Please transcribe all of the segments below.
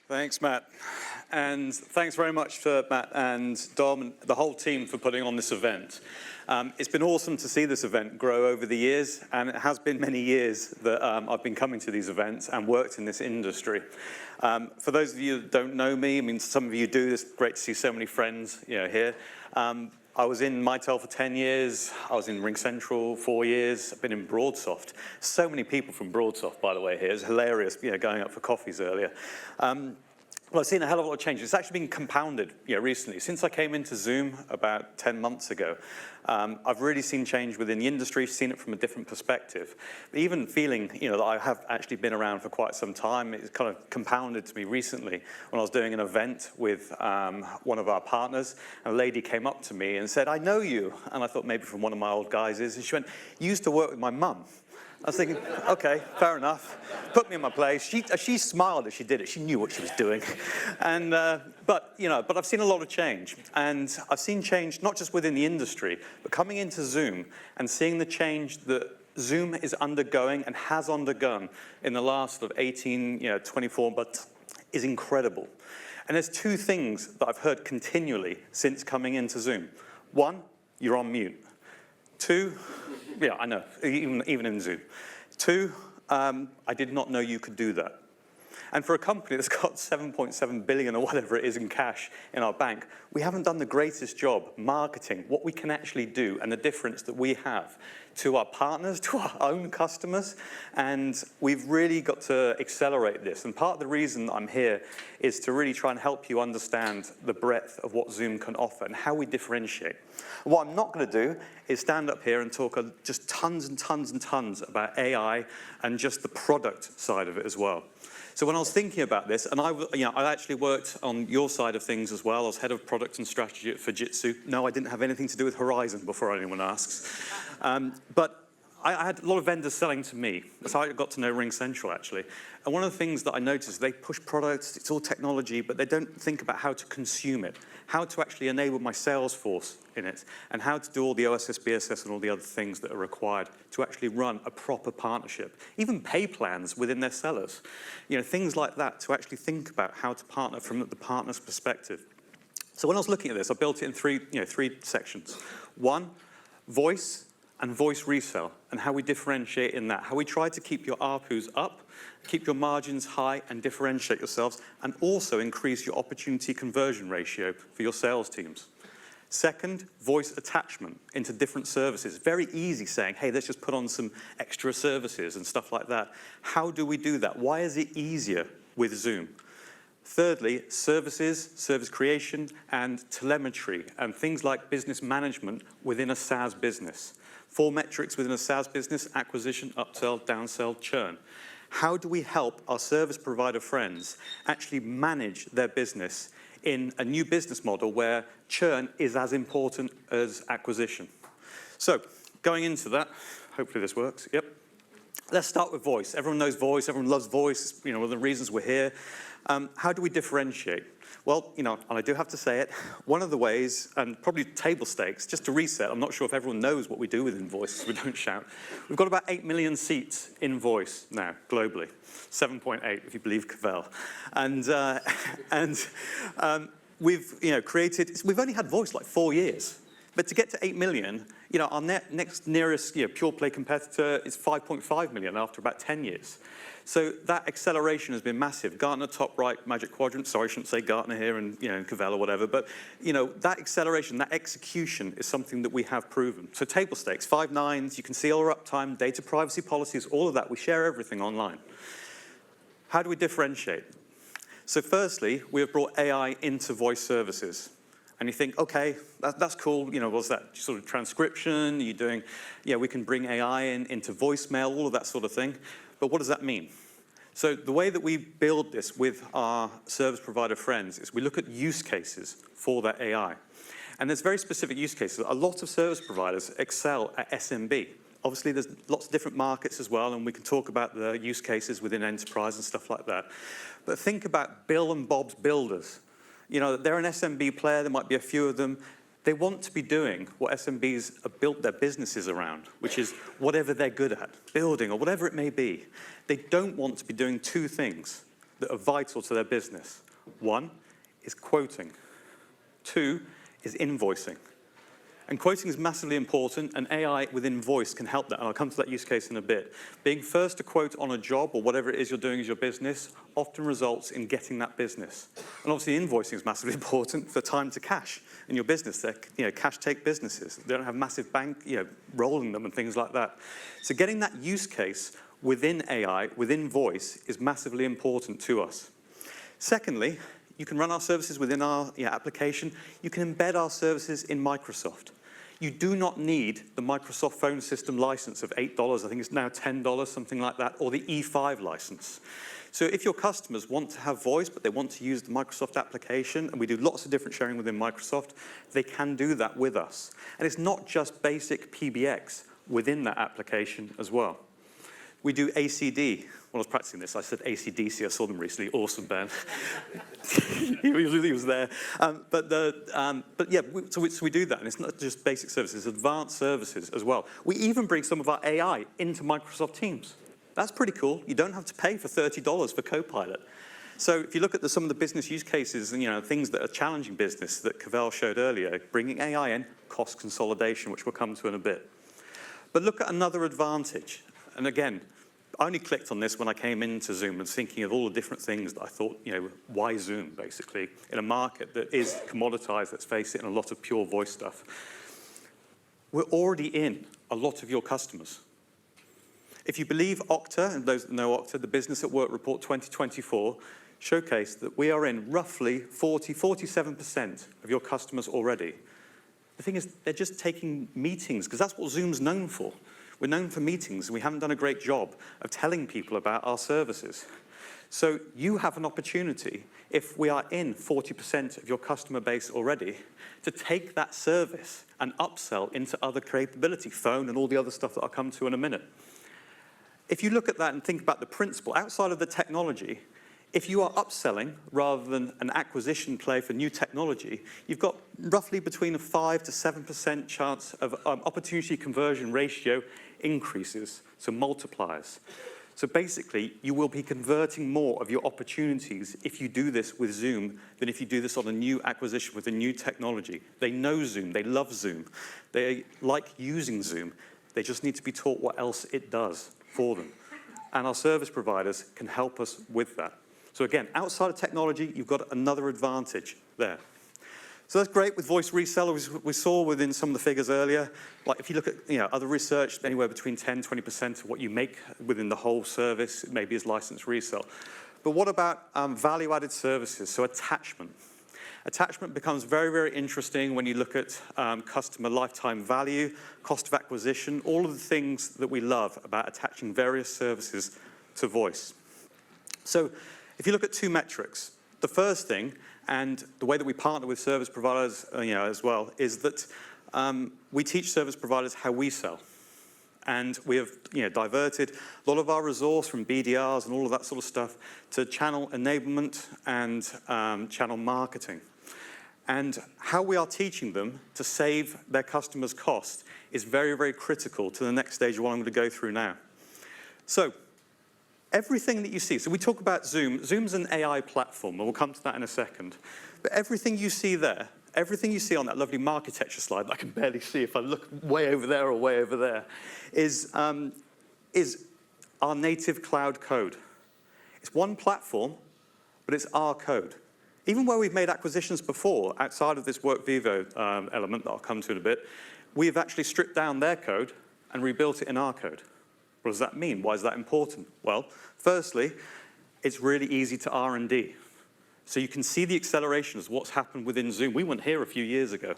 Thanks, Matt. And thanks very much to Matt and Dom and the whole team for putting on this event. It's been awesome to see this event grow over the years, and it has been many years that I've been coming to these events and worked in this industry. For those of you that don't know me, I mean, some of you do, it's great to see so many friends here. I was in Mitel for 10 years, I was in RingCentral 4 years, I've been in BroadSoft. So many people from BroadSoft, by the way, here. It's hilarious, going up for coffees earlier. Well, I've seen a hell of a lot of change. It's actually been compounded recently. Since I came into Zoom about 10 months ago, I've really seen change within the industry, seen it from a different perspective. But even feeling that I have actually been around for quite some time, it's kind of compounded to me recently when I was doing an event with one of our partners, and a lady came up to me and said, "I know you." And I thought maybe from one of my old guys is, and she went, "You used to work with my mum." I was thinking, okay, fair enough. Put me in my place. She smiled as she did it. She knew what she was doing. And, but I've seen a lot of change. And I've seen change not just within the industry, but coming into Zoom and seeing the change that Zoom is undergoing and has undergone in the last 18, 24 months is incredible. And there's two things that I've heard continually since coming into Zoom. One, you're on mute. Two, yeah, I know, even in Zoom. Two, I did not know you could do that. And for a company that's got 7.7 billion or whatever it is in cash in our bank, we haven't done the greatest job marketing what we can actually do and the difference that we have to our partners, to our own customers. And we've really got to accelerate this. And part of the reason I'm here is to really try and help you understand the breadth of what Zoom can offer and how we differentiate. What I'm not going to do is stand up here and talk just tons and tons and tons about AI and just the product side of it as well. So when I was thinking about this, and I actually worked on your side of things as well. I was head of product and strategy at Fujitsu. No, I didn't have anything to do with Horizon, before anyone asks. But I had a lot of vendors selling to me. That's how I got to know RingCentral, actually. And one of the things that I noticed, they push products, it's all technology, but they don't think about how to consume it, how to actually enable my sales force in it, and how to do all the OSS, BSS, and all the other things that are required to actually run a proper partnership. Even pay plans within their sellers. Things like that, to actually think about how to partner from the partner's perspective. So when I was looking at this, I built it in three sections. One, voice and voice resell, and how we differentiate in that. How we try to keep your ARPUs up, keep your margins high, and differentiate yourselves, and also increase your opportunity conversion ratio for your sales teams. Second, voice attachment into different services. Very easy saying, hey, let's just put on some extra services and stuff like that. How do we do that? Why is it easier with Zoom? Thirdly, services, service creation, and telemetry, and things like business management within a SaaS business. 4 metrics within a SaaS business: acquisition, upsell, downsell, churn. How do we help our service provider friends actually manage their business in a new business model where churn is as important as acquisition? So, going into that, hopefully this works, yep. Let's start with voice. Everyone knows voice, everyone loves voice, it's, one of the reasons we're here. How do we differentiate? Well, and I do have to say it, one of the ways, and probably table stakes, just to reset, I'm not sure if everyone knows what we do within voice, so we don't shout. We've got about 8 million seats in voice now, globally. 7.8, if you believe Cavell. And we've created, we've only had voice like 4 years. But to get to 8 million, our next nearest pure play competitor is 5.5 million after about 10 years. So that acceleration has been massive. Gartner top right magic quadrant. Sorry, I shouldn't say Gartner here and Cavell or whatever. But that acceleration, that execution is something that we have proven. So table stakes, 5 nines. You can see all our uptime, data privacy policies, all of that. We share everything online. How do we differentiate? So firstly, we have brought AI into voice services. And you think, okay, that's cool. Was that sort of transcription? Are you doing, we can bring AI into voicemail, all of that sort of thing. But what does that mean? So the way that we build this with our service provider friends is we look at use cases for that AI. And there's very specific use cases. A lot of service providers excel at SMB. Obviously, there's lots of different markets as well, and we can talk about the use cases within enterprise and stuff like that. But think about Bill and Bob's Builders. They're an SMB player, there might be a few of them. They want to be doing what SMBs have built their businesses around, which is whatever they're good at, building or whatever it may be. They don't want to be doing 2 things. that are vital to their business. One is quoting. Two is invoicing. And quoting is massively important, and AI within voice can help that, and I'll come to that use case in a bit. Being first to quote on a job or whatever it is you're doing as your business often results in getting that business. And obviously invoicing is massively important for time to cash in your business. They're cash-take businesses. They don't have massive bank, rolling them and things like that. So getting that use case within AI, within voice, is massively important to us. Secondly, you can run our services within our application. You can embed our services in Microsoft. You do not need the Microsoft phone system license of $8, I think it's now $10, something like that, or the E5 license. So if your customers want to have voice, but they want to use the Microsoft application, and we do lots of different sharing within Microsoft, they can do that with us. And it's not just basic PBX within that application as well. We do ACD. When I was practicing this, I said ACDC. I saw them recently. Awesome band. he was there. So we do that, and it's not just basic services, it's advanced services as well. We even bring some of our AI into Microsoft Teams. That's pretty cool. You don't have to pay for $30 for Copilot. So if you look at some of the business use cases and things that are challenging business that Cavell showed earlier, bringing AI in, cost consolidation, which we'll come to in a bit. But look at another advantage. And again, I only clicked on this when I came into Zoom and thinking of all the different things that I thought, why Zoom, basically, in a market that is commoditized, let's face it, and a lot of pure voice stuff. We're already in a lot of your customers. If you believe Okta, and those that know Okta, the Business at Work Report 2024 showcased that we are in roughly 47% of your customers already. The thing is, they're just taking meetings, because that's what Zoom's known for. We're known for meetings, and we haven't done a great job of telling people about our services. So you have an opportunity, if we are in 40% of your customer base already, to take that service and upsell into other capability, phone and all the other stuff that I'll come to in a minute. If you look at that and think about the principle, outside of the technology, if you are upselling rather than an acquisition play for new technology, you've got roughly between a 5 to 7% chance of opportunity conversion ratio increases, so multipliers. So basically, you will be converting more of your opportunities if you do this with Zoom than if you do this on a new acquisition with a new technology. They know Zoom, they love Zoom, they like using Zoom. They just need to be taught what else it does for them. And our service providers can help us with that. So again, outside of technology, you've got another advantage there. So that's great with voice resell. We saw within some of the figures earlier, like if you look at other research, anywhere between 10–20% of what you make within the whole service maybe is license resell. But what about value-added services, so attachment? Attachment becomes very, very interesting when you look at customer lifetime value, cost of acquisition, all of the things that we love about attaching various services to voice. So if you look at two metrics, the first thing, and the way that we partner with service providers as well, is that we teach service providers how we sell. And we have diverted a lot of our resource from BDRs and all of that sort of stuff to channel enablement and channel marketing. And how we are teaching them to save their customers' cost is very, very critical to the next stage of what I'm going to go through now. So everything that you see, so we talk about Zoom. Zoom's an AI platform, and we'll come to that in a second. But everything you see there, everything you see on that lovely architecture slide that I can barely see if I look way over there or way over there, is our native cloud code. It's one platform, but it's our code. Even where we've made acquisitions before, outside of this WorkVivo element that I'll come to in a bit, we've actually stripped down their code and rebuilt it in our code. What does that mean? Why is that important? Well, firstly, it's really easy to R&D. So you can see the acceleration of what's happened within Zoom. We weren't here a few years ago.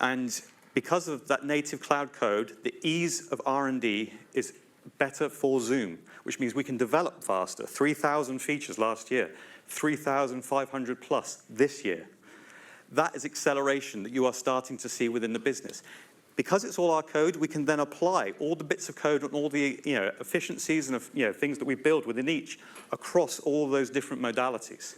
And because of that native cloud code, the ease of R&D is better for Zoom, which means we can develop faster. 3,000 features last year, 3,500 plus this year. That is acceleration that you are starting to see within the business. Because it's all our code, we can then apply all the bits of code and all the efficiencies and things that we build within each across all those different modalities.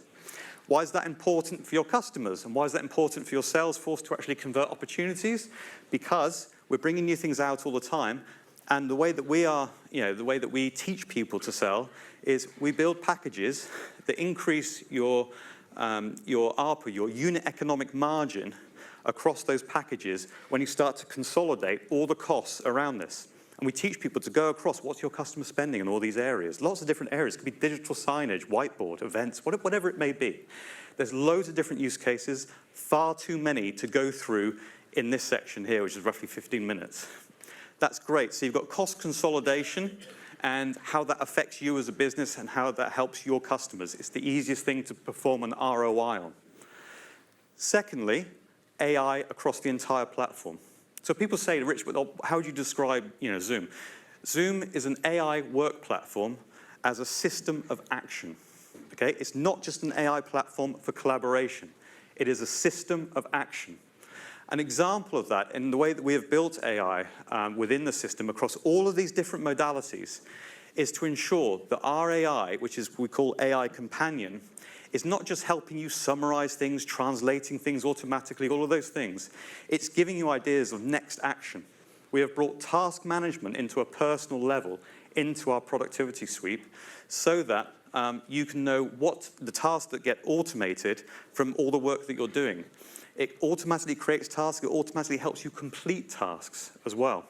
Why is that important for your customers? And why is that important for your sales force to actually convert opportunities? Because we're bringing new things out all the time. And the way that we are, the way that we teach people to sell is we build packages that increase your ARPU, your unit economic margin, across those packages when you start to consolidate all the costs around this. And we teach people to go across what's your customer spending in all these areas. Lots of different areas. It could be digital signage, whiteboard, events, whatever it may be. There's loads of different use cases, far too many to go through in this section here, which is roughly 15 minutes. That's great. So you've got cost consolidation and how that affects you as a business and how that helps your customers. It's the easiest thing to perform an ROI on. Secondly, AI across the entire platform. So people say, Rich, how would you describe Zoom? Zoom is an AI work platform as a system of action. Okay? It's not just an AI platform for collaboration. It is a system of action. An example of that, in the way that we have built AI within the system across all of these different modalities, is to ensure that our AI, which is we call AI Companion, is not just helping you summarize things, translating things automatically, all of those things. It's giving you ideas of next action. We have brought task management into a personal level into our productivity suite so that you can know what the tasks that get automated from all the work that you're doing. It automatically creates tasks. It automatically helps you complete tasks as well.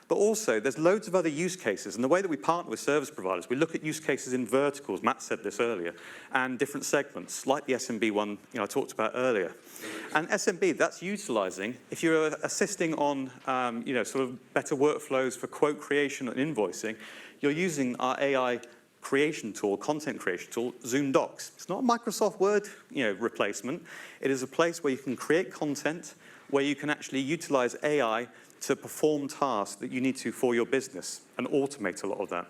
But also, there's loads of other use cases. And the way that we partner with service providers, we look at use cases in verticals, Matt said this earlier, and different segments, like the SMB one I talked about earlier. And SMB, that's utilizing, if you're assisting on sort of better workflows for quote creation and invoicing, you're using our AI creation tool, content creation tool, Zoom Docs. It's not a Microsoft Word replacement. It is a place where you can create content, where you can actually utilize AI to perform tasks that you need to for your business and automate a lot of that.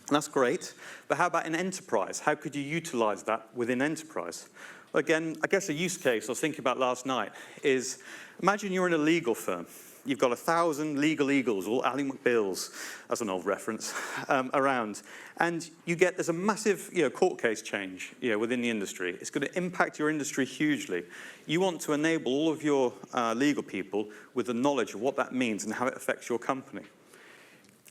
And that's great, but how about in enterprise? How could you utilize that within enterprise? Well, again, I guess a use case I was thinking about last night is, imagine you're in a legal firm. You've got 1,000 legal eagles, all Ally McBeals, as an old reference, around. And there's a massive court case change within the industry. It's going to impact your industry hugely. You want to enable all of your legal people with the knowledge of what that means and how it affects your company.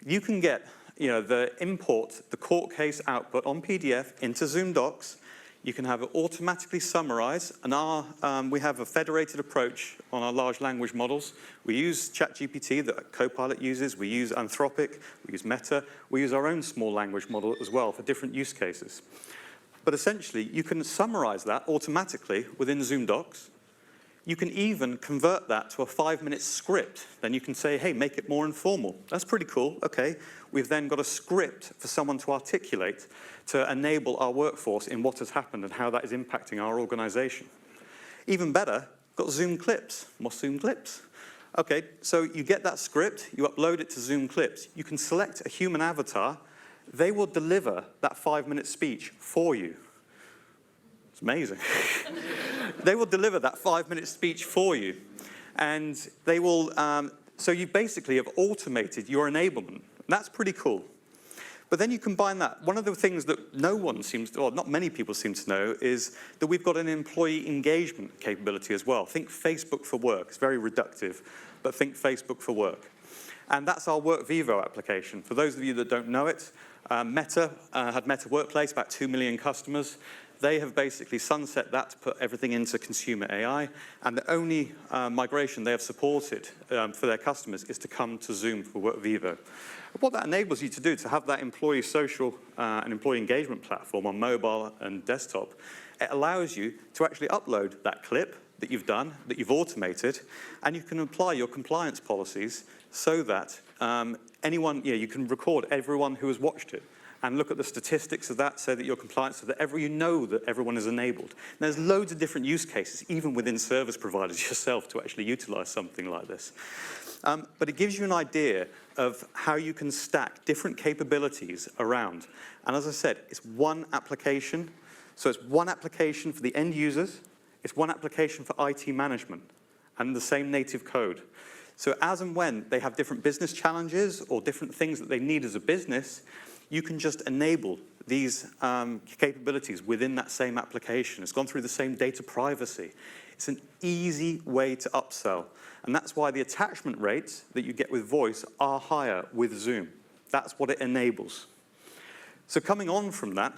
You can get the court case output on PDF into Zoom Docs. You can have it automatically summarize, and we have a federated approach on our large language models. We use ChatGPT that Copilot uses, we use Anthropic, we use Meta, we use our own small language model as well for different use cases. But essentially, you can summarize that automatically within Zoom Docs. You can even convert that to a 5-minute script. Then you can say, hey, make it more informal. That's pretty cool. Okay. We've then got a script for someone to articulate to enable our workforce in what has happened and how that is impacting our organization. Even better, got Zoom Clips. More Zoom Clips. Okay, so you get that script, you upload it to Zoom Clips. You can select a human avatar. They will deliver that 5-minute speech for you. It's amazing. They will deliver that 5-minute speech for you. And they will, so you basically have automated your enablement. That's pretty cool. But then you combine that. One of the things that no one seems to, or not many people seem to know, is that we've got an employee engagement capability as well. Think Facebook for Work. It's very reductive, but think Facebook for Work. And that's our Work Vivo application. For those of you that don't know it, Meta had Meta Workplace, about 2 million customers. They have basically sunset that to put everything into consumer AI, and the only migration they have supported for their customers is to come to Zoom for Work Vivo. What that enables you to do, to have that employee social and employee engagement platform on mobile and desktop, it allows you to actually upload that clip that you've done, that you've automated, and you can apply your compliance policies so that you can record everyone who has watched it and look at the statistics of that so that you're compliant, so that you know that everyone is enabled. And there's loads of different use cases, even within service providers yourself, to actually utilize something like this. But it gives you an idea of how you can stack different capabilities around. And as I said, it's one application. So it's one application for the end users. It's one application for IT management and the same native code. So as and when they have different business challenges or different things that they need as a business, you can just enable these capabilities within that same application. It's gone through the same data privacy. It's an easy way to upsell. And that's why the attachment rates that you get with voice are higher with Zoom. That's what it enables. So coming on from that,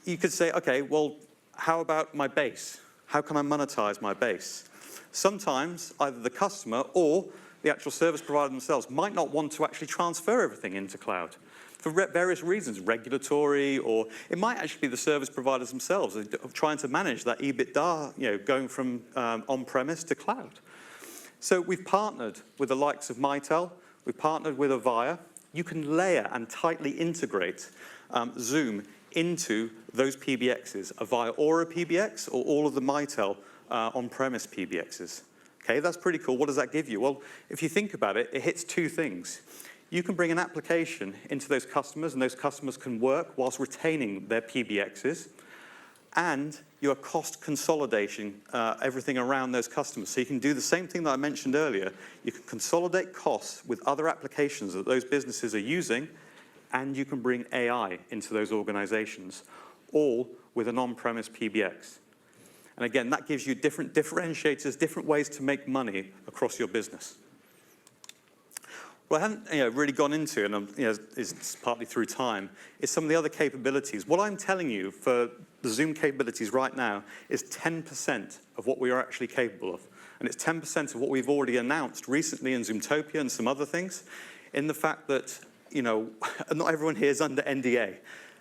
you could say, okay, well, how about my base? How can I monetize my base? Sometimes either the customer or the actual service provider themselves might not want to actually transfer everything into cloud for various reasons, regulatory, or it might actually be the service providers themselves trying to manage that EBITDA, going from on-premise to cloud. So we've partnered with the likes of Mitel, we've partnered with Avaya. You can layer and tightly integrate Zoom into those PBXs, Avaya Aura PBX or all of the Mitel on-premise PBXs. Okay, that's pretty cool. What does that give you? Well, if you think about it, it hits two things. You can bring an application into those customers, and those customers can work whilst retaining their PBXs, and you're cost consolidating everything around those customers. So you can do the same thing that I mentioned earlier. You can consolidate costs with other applications that those businesses are using, and you can bring AI into those organizations, all with an on-premise PBX. And again, that gives you different differentiators, different ways to make money across your business. What I haven't really gone into, and is partly through time, is some of the other capabilities. What I'm telling you for the Zoom capabilities right now is 10% of what we are actually capable of. And it's 10% of what we've already announced recently in Zoomtopia and some other things, in the fact that, not everyone here is under NDA.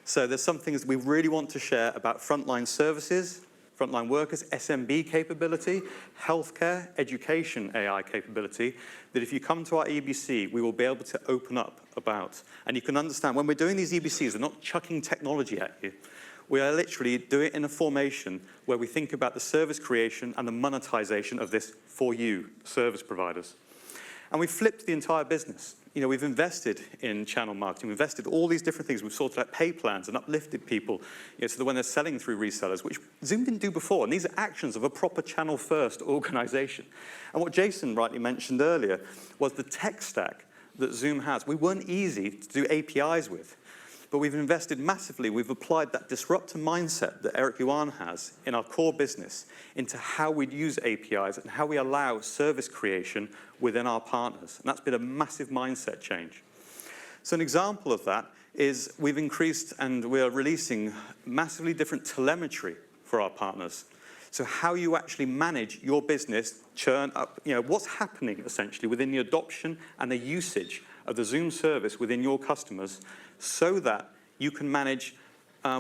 So there's some things we really want to share about frontline services, frontline workers, SMB capability, healthcare, education AI capability, that if you come to our EBC, we will be able to open up about. And you can understand, when we're doing these EBCs, we're not chucking technology at you. We are literally doing it in a formation where we think about the service creation and the monetization of this for you, service providers. And we've flipped the entire business. We've invested in channel marketing. We've invested all these different things. We've sorted out pay plans and uplifted people so that when they're selling through resellers, which Zoom didn't do before. And these are actions of a proper channel-first organization. And what Jason rightly mentioned earlier was the tech stack that Zoom has. We weren't easy to do APIs with, but we've invested massively. We've applied that disruptor mindset that Eric Yuan has in our core business into how we use APIs and how we allow service creation within our partners. And that's been a massive mindset change. So an example of that is we've increased and we are releasing massively different telemetry for our partners. So how you actually manage your business, churn up, what's happening essentially within the adoption and the usage of the Zoom service within your customers, so that you can manage,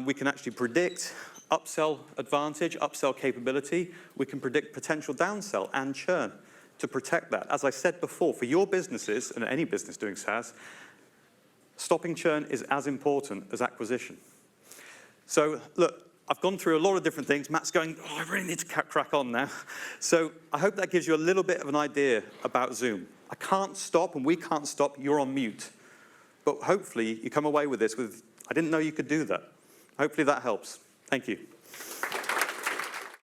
we can actually predict upsell advantage, upsell capability. We can predict potential downsell and churn to protect that. As I said before, for your businesses, and any business doing SaaS, stopping churn is as important as acquisition. So look, I've gone through a lot of different things. Matt's going, I really need to crack on now. So I hope that gives you a little bit of an idea about Zoom. I can't stop, and we can't stop. You're on mute. But hopefully you come away with this with, I didn't know you could do that. Hopefully that helps. Thank you.